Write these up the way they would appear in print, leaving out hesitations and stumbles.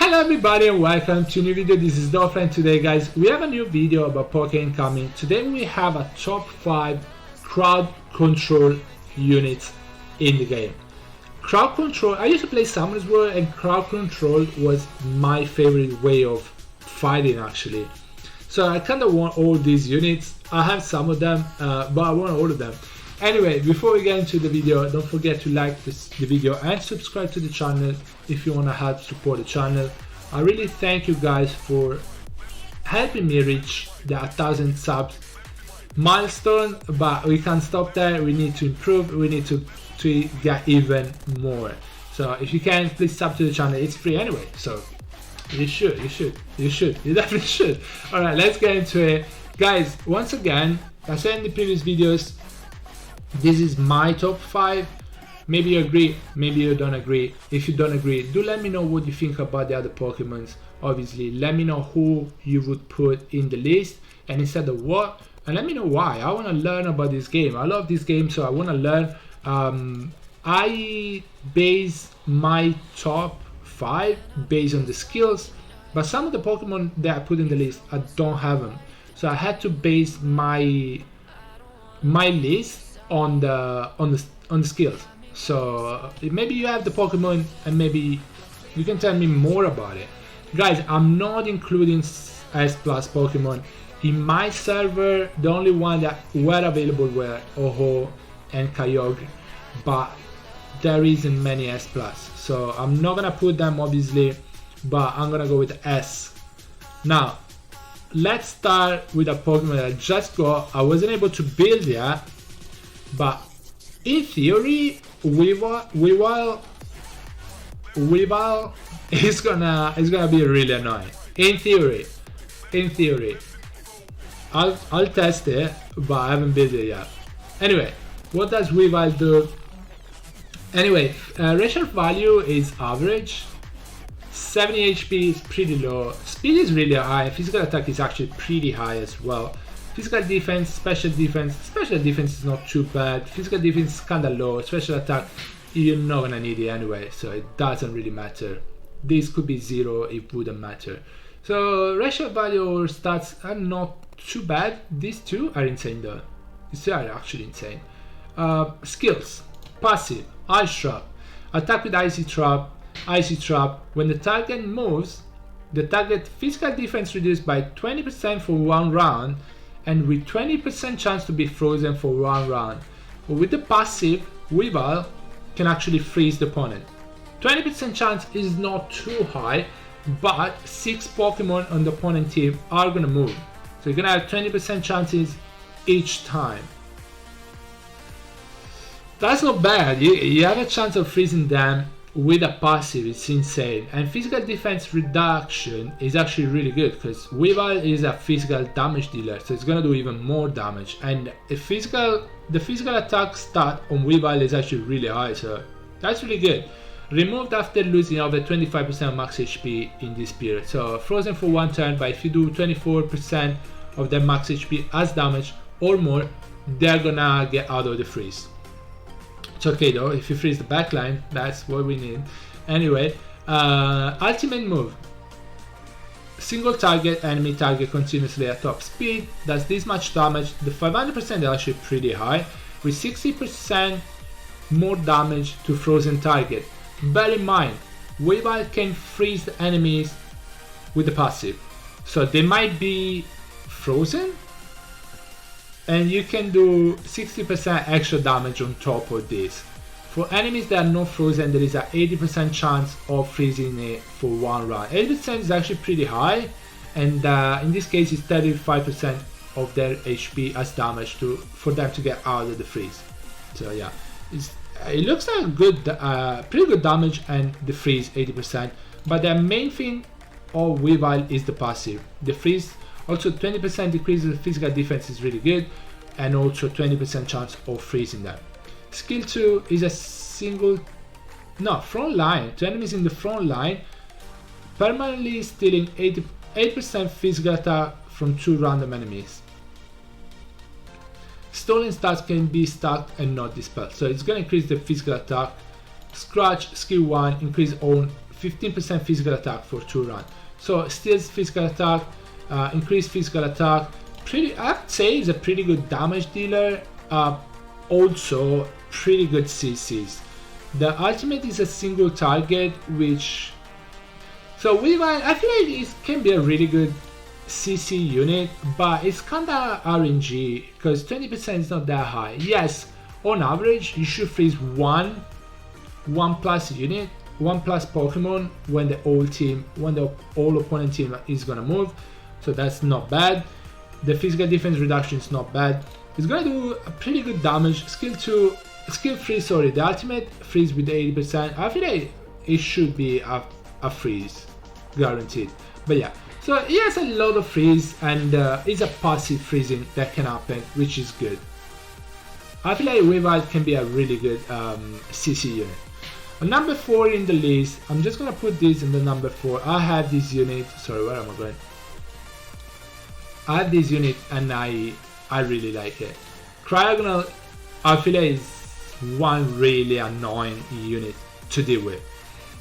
Hello everybody and welcome to a new video. This is Dolphin and today guys we have a new video about Pokémon coming. Today we have a top 5 crowd control units in the game. Crowd control, I used to play Summoners War and crowd control was my favorite way of fighting actually. So I kind of want all these units. I have some of them but I want all of them. Anyway, before we get into the video, don't forget to like the video and subscribe to the channel if you want to help support the channel. I really thank you guys for helping me reach the 1000 subs milestone, but we can't stop there. We need to improve, we need to get even more. So if you can, please sub to the channel. It's free anyway, so you definitely should. Alright, let's get into it. Guys, once again, I said in the previous videos, this is my top 5. Maybe you agree, maybe you don't agree. If you don't agree, do let me know what you think about the other Pokemons. Obviously, let me know who you would put in the list and instead of what, and let me know why. I want to learn about this game. I love this game, so I want to learn. I base my top 5 based on the skills, but some of the Pokemon that I put in the list, I don't have them. So I had to base my list on the skills. So maybe you have the Pokemon and maybe you can tell me more about it. Guys, I'm not including S plus Pokemon. In my server, the only one that were available were Ho-Oh and Kyogre, but there isn't many S plus. So I'm not gonna put them obviously, but I'm gonna go with S. Now, let's start with a Pokemon that I just got. I wasn't able to build yet, but in theory, Weavile is gonna be really annoying. In theory, I'll test it, but I haven't built it yet. Anyway, what does Weavile do? Anyway, racial value is average. 70 HP is pretty low. Speed is really high. Physical attack is actually pretty high as well. Physical defense, special defense is not too bad. Physical defense is kinda low. Special attack, you're not gonna need it anyway, so it doesn't really matter. This could be 0, it wouldn't matter. So racial value or stats are not too bad. These two are insane though. These two are actually insane. Skills, passive, Ice Trap, attack with Icy Trap. When the target moves, the target physical defense reduced by 20% for 1 round, and with 20% chance to be frozen for 1 round. But with the passive, Weavile can actually freeze the opponent. 20% chance is not too high, but 6 Pokemon on the opponent team are gonna move. So you're gonna have 20% chances each time. That's not bad. You have a chance of freezing them with a passive. It's insane. And physical defense reduction is actually really good because Weavile is a physical damage dealer, so it's gonna do even more damage. And the physical attack stat on Weavile is actually really high, so that's really good. Removed after losing over 25% of max HP in this period. So frozen for 1 turn, but if you do 24% of their max HP as damage or more, they're gonna get out of the freeze. It's okay though, if you freeze the backline, that's what we need. Anyway, ultimate move. Single target, enemy target continuously at top speed, does this much damage. The 500% is actually pretty high, with 60% more damage to frozen target. Bear in mind, Weavile can freeze the enemies with the passive. So they might be frozen, and you can do 60% extra damage on top of this. For enemies that are not frozen, there is an 80% chance of freezing it for 1 round. 80% is actually pretty high, and in this case it's 35% of their HP as damage for them to get out of the freeze. So yeah, it looks like good, pretty good damage, and the freeze 80%. But the main thing of Weavile is the passive. The freeze. Also 20% decrease in physical defense is really good, and also 20% chance of freezing them. Skill 2 is a front line. To enemies in the front line, permanently stealing 8% physical attack from 2 random enemies. Stolen stats can be stacked and not dispelled. So it's going to increase the physical attack. Scratch, skill 1, increase own 15% physical attack for 2 rounds. So steals physical attack, increased physical attack. I'd say is a pretty good damage dealer. Also pretty good CCs. The ultimate is a single target, which so Weavile, I feel like it can be a really good CC unit, but it's kinda RNG because 20% is not that high. Yes, on average you should freeze one plus unit, 1 plus Pokemon when the all opponent team is gonna move, so that's not bad. The physical defense reduction is not bad. It's gonna do a pretty good damage. Skill freeze, sorry, the ultimate freeze with 80%. I feel like it should be a freeze, guaranteed. But yeah, so he has a lot of freeze, and it's a passive freezing that can happen, which is good. I feel like Weavile can be a really good CC unit. On number 4 in the list, I'm just gonna put this in the number 4. I have this unit. Sorry, where am I going? I have this unit and I really like it. Cryogonal, I feel like is one really annoying unit to deal with.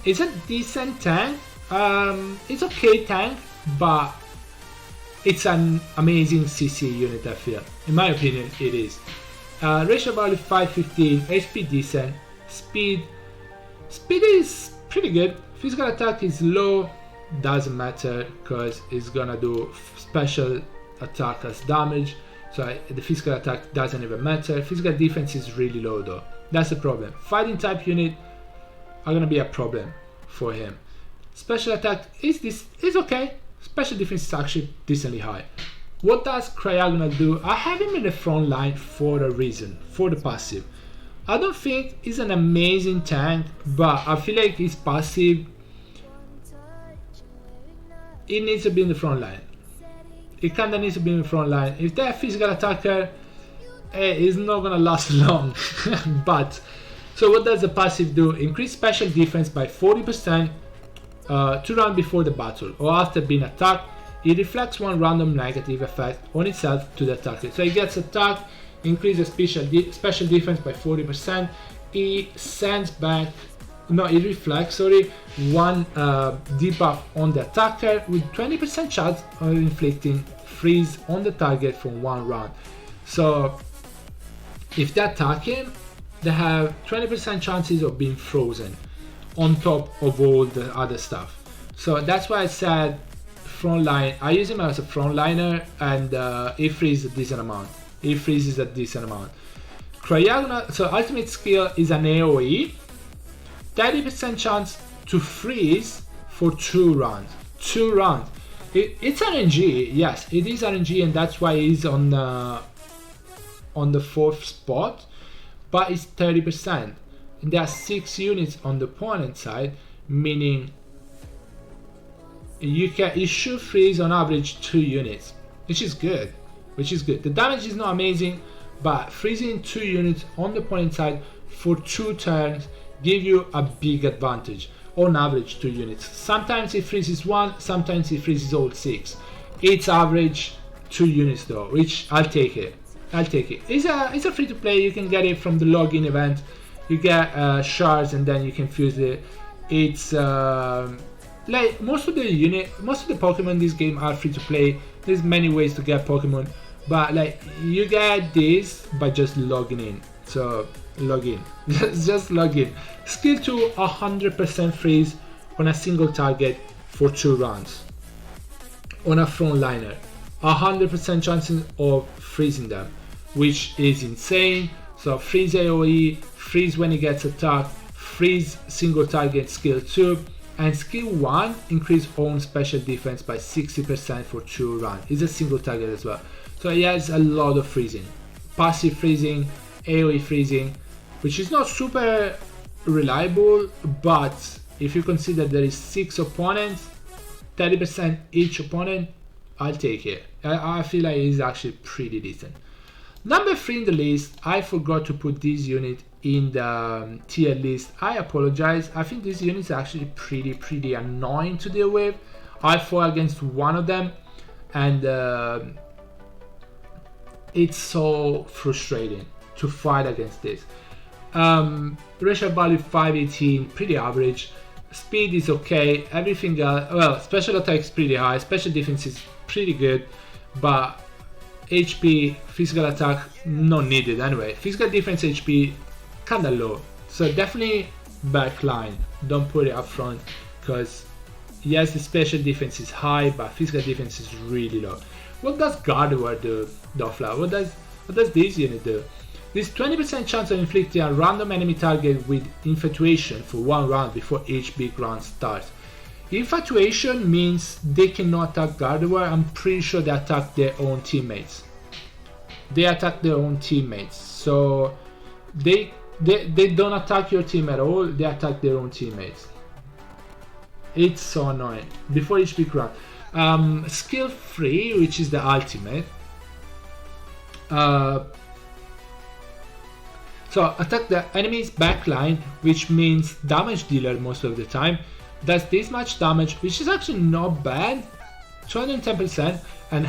It's a decent tank. It's okay tank, but it's an amazing CC unit. I feel, in my opinion, it is. Ratio value 515, HP decent, speed is pretty good. Physical attack is low, doesn't matter because it's gonna do special attack as damage, so the physical attack doesn't even matter. Physical defense is really low though, that's the problem. Fighting type unit are gonna be a problem for him. Special attack is okay. Special defense is actually decently high. What does Cryogonal do? I have him in the front line for a reason, for the passive. I don't think he's an amazing tank, but I feel like his passive, it needs to be in the front line. It kinda needs to be in the front line. If they're a physical attacker, it's not gonna last long. But so what does the passive do? Increase special defense by 40% 2 rounds before the battle or after being attacked. It reflects one random negative effect on itself to the attacker. So it gets attacked, increases special defense by 40%. It sends back, no, it reflects, sorry, one debuff on the attacker with 20% chance of inflicting freeze on the target for 1 round. So if they attack him, they have 20% chances of being frozen on top of all the other stuff. So that's why I said front line. I use him as a frontliner, and he freezes a decent amount. Cryogonal, so ultimate skill is an AoE, 30% chance to freeze for 2 rounds. It's RNG, yes, it is RNG, and that's why he's on the 4th spot, but it's 30%. And there are 6 units on the opponent side, meaning you should freeze on average 2 units, which is good. The damage is not amazing, but freezing 2 units on the opponent side for 2 turns give you a big advantage. On average 2 units. Sometimes it freezes 1, sometimes it freezes all 6. It's average 2 units though, which I'll take it. It's a free to play. You can get it from the login event. You get shards and then you can fuse it. It's like most of the Pokemon in this game are free to play. There's many ways to get Pokemon, but like you get this by just logging in. So log in. Just log in. Skill 2, 100% freeze on a single target for 2 rounds. On a frontliner, 100% chances of freezing them, which is insane. So freeze AoE, freeze when he gets attacked, freeze single target skill 2, and skill 1 increase own special defense by 60% for 2 rounds. It's a single target as well. So he has a lot of freezing. Passive freezing, AoE freezing, which is not super reliable, but if you consider there is 6 opponents, 30% each opponent, I'll take it. I feel like it's actually pretty decent. Number 3 in the list, I forgot to put this unit in the tier list. I apologize. I think this unit is actually pretty annoying to deal with. I fought against one of them, and it's so frustrating to fight against this. Ratio value 518, pretty average. speed is okay, everything else, well, special attack is pretty high, special defense is pretty good, but HP, physical attack, not needed anyway. Physical defense HP, kinda low. So definitely backline, don't put it up front, because yes, the special defense is high, but physical defense is really low. What does Gardevoir do, Dofla? What does this unit do? This 20% chance of inflicting a random enemy target with Infatuation for 1 round before each big round starts. Infatuation means they cannot attack Gardevoir. I'm pretty sure they attack their own teammates. They attack their own teammates. So they don't attack your team at all, they attack their own teammates. It's so annoying. Before each big round. Skill 3, which is the ultimate. So attack the enemy's backline, which means damage dealer most of the time. Does this much damage, which is actually not bad, 210%, and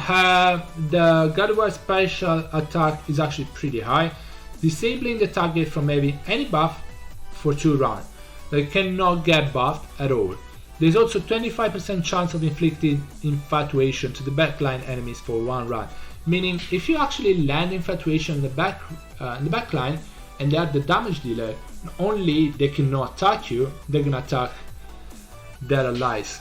the Gardevoir special attack is actually pretty high, disabling the target from having any buff for 2 rounds. They cannot get buffed at all. There's also 25% chance of inflicting Infatuation to the backline enemies for 1 round, meaning if you actually land Infatuation in the backline and they are the damage dealer, not only they cannot attack you, they're gonna attack their allies.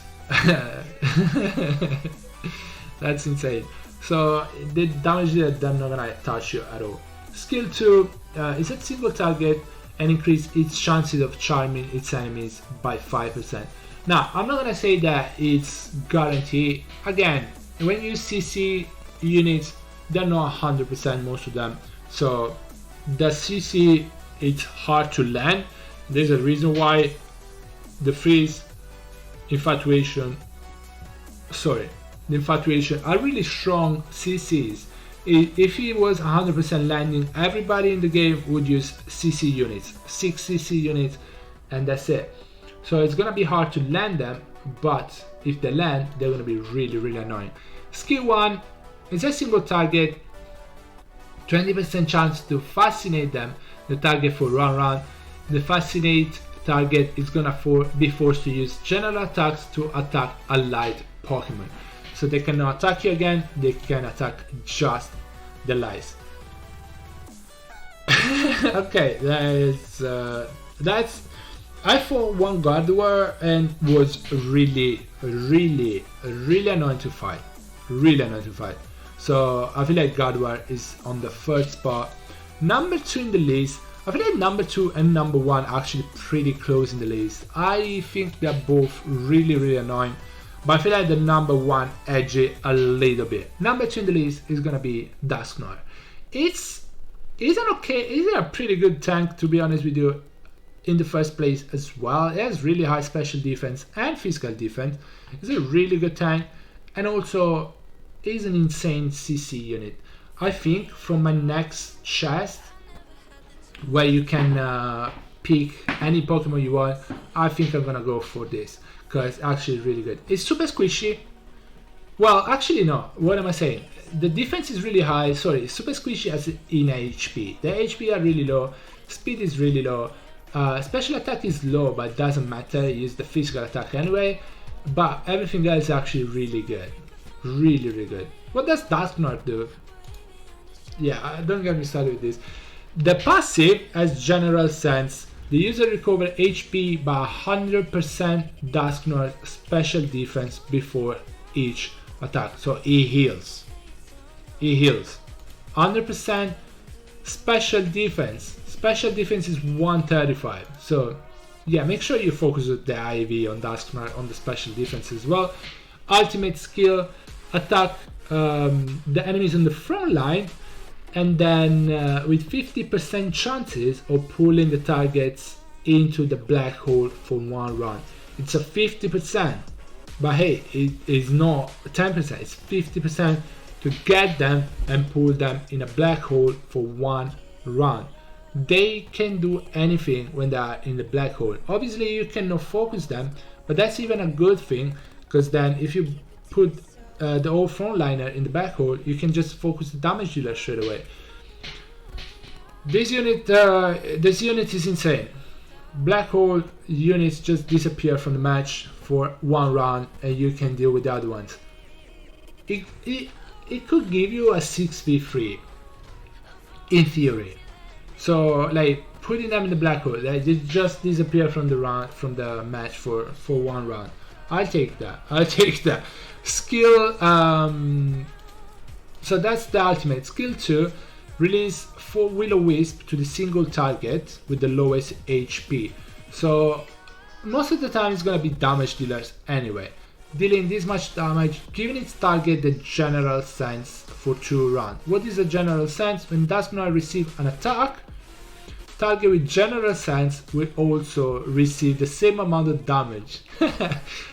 That's insane. So the damage dealer, they're not gonna touch you at all. Skill 2 is a single target and increase its chances of charming its enemies by 5%. Now, I'm not gonna say that it's guaranteed. Again, when you CC units, they're not 100% most of them. So the CC, it's hard to land. There's a reason why the freeze, Infatuation are really strong CCs. If it was 100% landing, everybody in the game would use CC units, 6 CC units, and that's it. So it's gonna be hard to land them, but if they land, they're gonna be really, really annoying. Skill 1 is a single target, 20% chance to fascinate the target for 1 round. The fascinate target is gonna be forced to use general attacks to attack allied Pokemon. So they cannot attack you again, they can attack just the allies. Okay, that's I fought one Gardevoir and was really annoying to fight. So I feel like Gardevoir is on the third spot. Number 2 in the list, I feel like number 2 and number 1 are actually pretty close in the list. I think they're both really annoying, but I feel like the number 1 edge it a little bit. Number 2 in the list is gonna be Dusknoir. It's a pretty good tank, to be honest with you, in the first place as well. It has really high special defense and physical defense. It's a really good tank, and also is an insane CC unit. I think from my next chest, where you can pick any Pokemon you want, I think I'm gonna go for this, because it's actually really good. It's super squishy. Well, actually no, what am I saying? The defense is really high, sorry, super squishy as in HP. The HP are really low, speed is really low, special attack is low, but it doesn't matter, use the physical attack anyway, but everything else is actually really good. Really good. What does Dusknoir do? Yeah, don't get me started with this. The passive has general sense. The user recovers HP by 100% Dusknoir special defense before each attack. So he heals. 100% special defense. Special defense is 135. So yeah, make sure you focus with the IV on Dusknoir on the special defense as well. Ultimate skill, attack the enemies on the front line, and then with 50% chances of pulling the targets into the black hole for 1 round. It's a 50%, but hey, it is not 10%, it's 50% to get them and pull them in a black hole for 1 round. They can do anything when they are in the black hole. Obviously you cannot focus them, but that's even a good thing, because then if you put the old frontliner in the back hole, you can just focus the damage dealer straight away. This unit is insane. black hole units just disappear from the match for one round and you can deal with the other ones. It could give you a 6v3 in theory. So like putting them in the black hole, they just disappear from the match for one round. I'll take that. Skill, so that's the ultimate. Skill 2, release 4 Will-O-Wisp to the single target with the lowest HP. So most of the time it's gonna be damage dealers anyway. Dealing this much damage, giving its target the general sense for 2 rounds. What is a general sense? When that's gonna receive an attack, target with general sense will also receive the same amount of damage.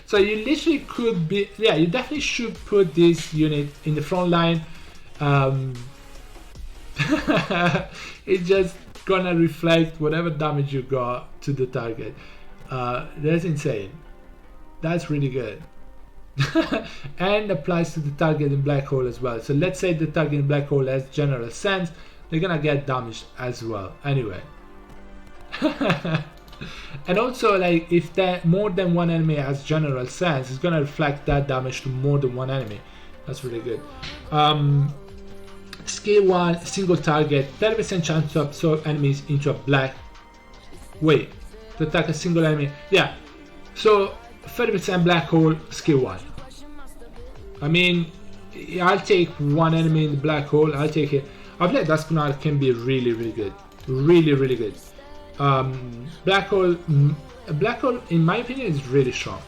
So you literally could be, yeah, you definitely should put this unit in the front line. It's just gonna reflect whatever damage you got to the target. That's insane. That's really good. And applies to the target in black hole as well. So let's say the target in black hole has general sense, they're gonna get damaged as well anyway. And also, like, if more than one enemy has general sense, it's gonna reflect that damage to more than one enemy. That's really good. Skill 1, single target, 30% chance to absorb enemies into a black. Wait, to attack a single enemy. Yeah, so 30% black hole, skill 1. I mean, I'll take one enemy in the black hole, I'll take it. I've let Dusknoir can be really, really good. Really good. Black hole in my opinion is really strong.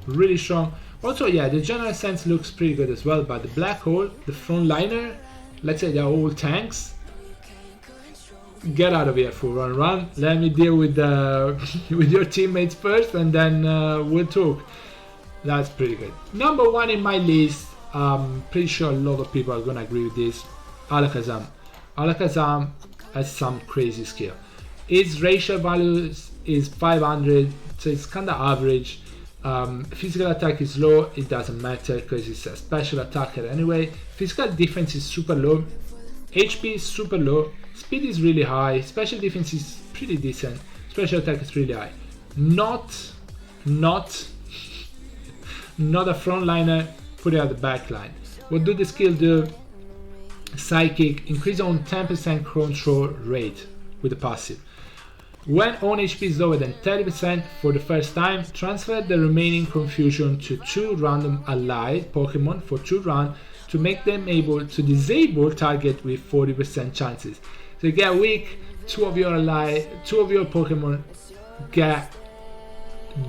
Really strong. Also, yeah, the general sense looks pretty good as well, but the black hole, the frontliner, let's say they're all tanks, get out of here for one run. Let me deal with with your teammates first, and then we'll talk. That's pretty good. Number 1 in my list, pretty sure a lot of people are gonna agree with this, Alakazam. Alakazam has some crazy skill. Its racial values is 500, so it's kinda average. Physical attack is low, it doesn't matter because it's a special attacker anyway. Physical defense is super low, HP is super low, speed is really high, special defense is pretty decent, special attack is really high. Not a frontliner, put it at the back line. What do the skill do? Psychic, increase on 10% control rate with the passive. When own HP is lower than 30% for the first time, transfer the remaining confusion to 2 random allied Pokemon for 2 rounds to make them able to disable target with 40% chances. So you get weak, 2 of your Pokemon get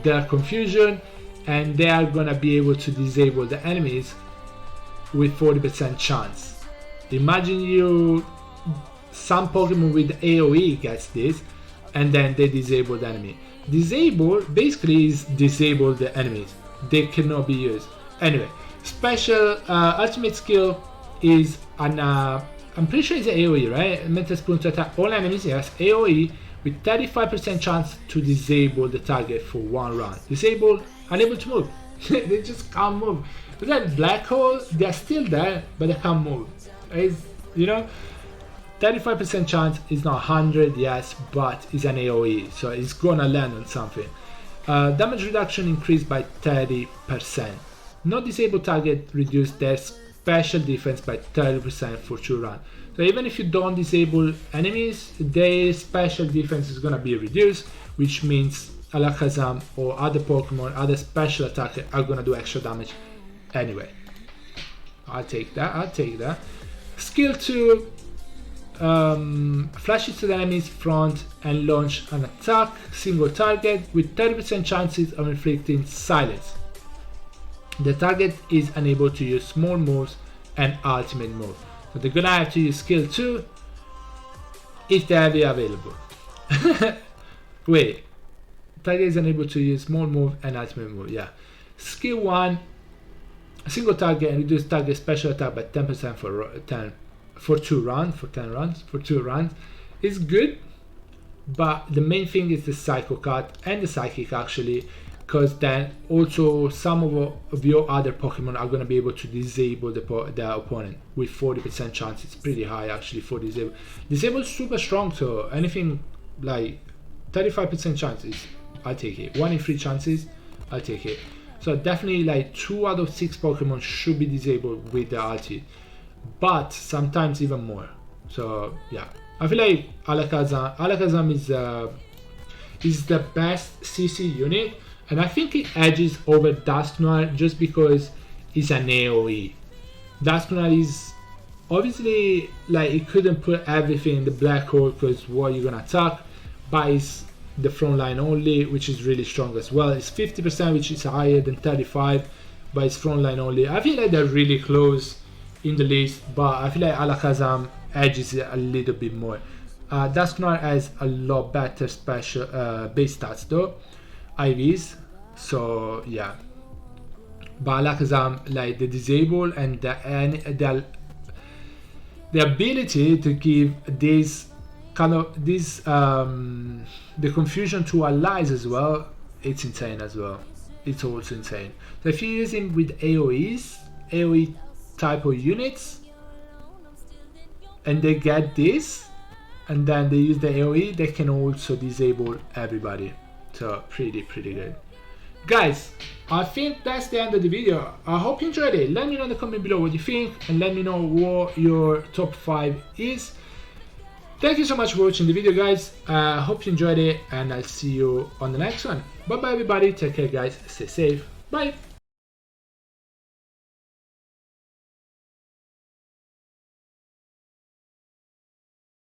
their confusion, and they are gonna be able to disable the enemies with 40% chance. Imagine some Pokemon with AoE gets this, and then they disable the enemy. Disable basically is disable the enemies. They cannot be used. Anyway, special ultimate skill is I'm pretty sure it's AoE, right? Mental Spoon to attack all enemies, yes, AoE with 35% chance to disable the target for 1 round. Disable, unable to move. They just can't move. But then black hole, they're still there, but they can't move. It's, 35% chance is not 100, yes, but it's an AoE, so it's gonna land on something. Damage reduction increased by 30%. Not disabled target reduce their special defense by 30% for 2 rounds. So even if you don't disable enemies, their special defense is gonna be reduced, which means Alakazam or other Pokemon, other special attackers are gonna do extra damage anyway. I'll take that. Skill 2, flashes to the enemy's front and launch an attack, single target with 30% chances of inflicting silence. The target is unable to use small moves and ultimate move. So they're gonna have to use skill 2 if they have it available. Wait, target is unable to use small move and ultimate move, yeah. Skill 1, single target and reduce target special attack by 10% for 2 rounds. It's good, but the main thing is the Psycho Cut and the Psychic actually, because then also some of your other Pokemon are going to be able to disable the opponent with 40% chance. It's pretty high actually for disable. Disable is super strong, so anything like 35% chances, I'll take it. 1 in 3 chances, I'll take it. So definitely like 2 out of 6 Pokemon should be disabled with the ulti, but sometimes even more. So yeah, I feel like Alakazam is the best CC unit, and I think it edges over Dusknoir just because it's an AoE. Dusknoir is obviously like it couldn't put everything in the black hole because what you're gonna attack, but it's the front line only, which is really strong as well. It's 50%, which is higher than 35, but it's front line only. I feel like they're really close in the list, but I feel like Alakazam edges it a little bit more. Dusknoir has a lot better special base stats though, IVs. So yeah, but Alakazam, like the disable and the ability to give this kind of the confusion to allies as well, it's insane as well. It's also insane. So if you use him with AoE type of units, and they get this, and then they use the AoE, they can also disable everybody. So pretty good. Guys, I think that's the end of the video. I hope you enjoyed it. Let me know in the comment below what you think, and let me know what your top 5 is. Thank you so much for watching the video, guys. I hope you enjoyed it, and I'll see you on the next one. Bye bye everybody, take care guys, stay safe, bye.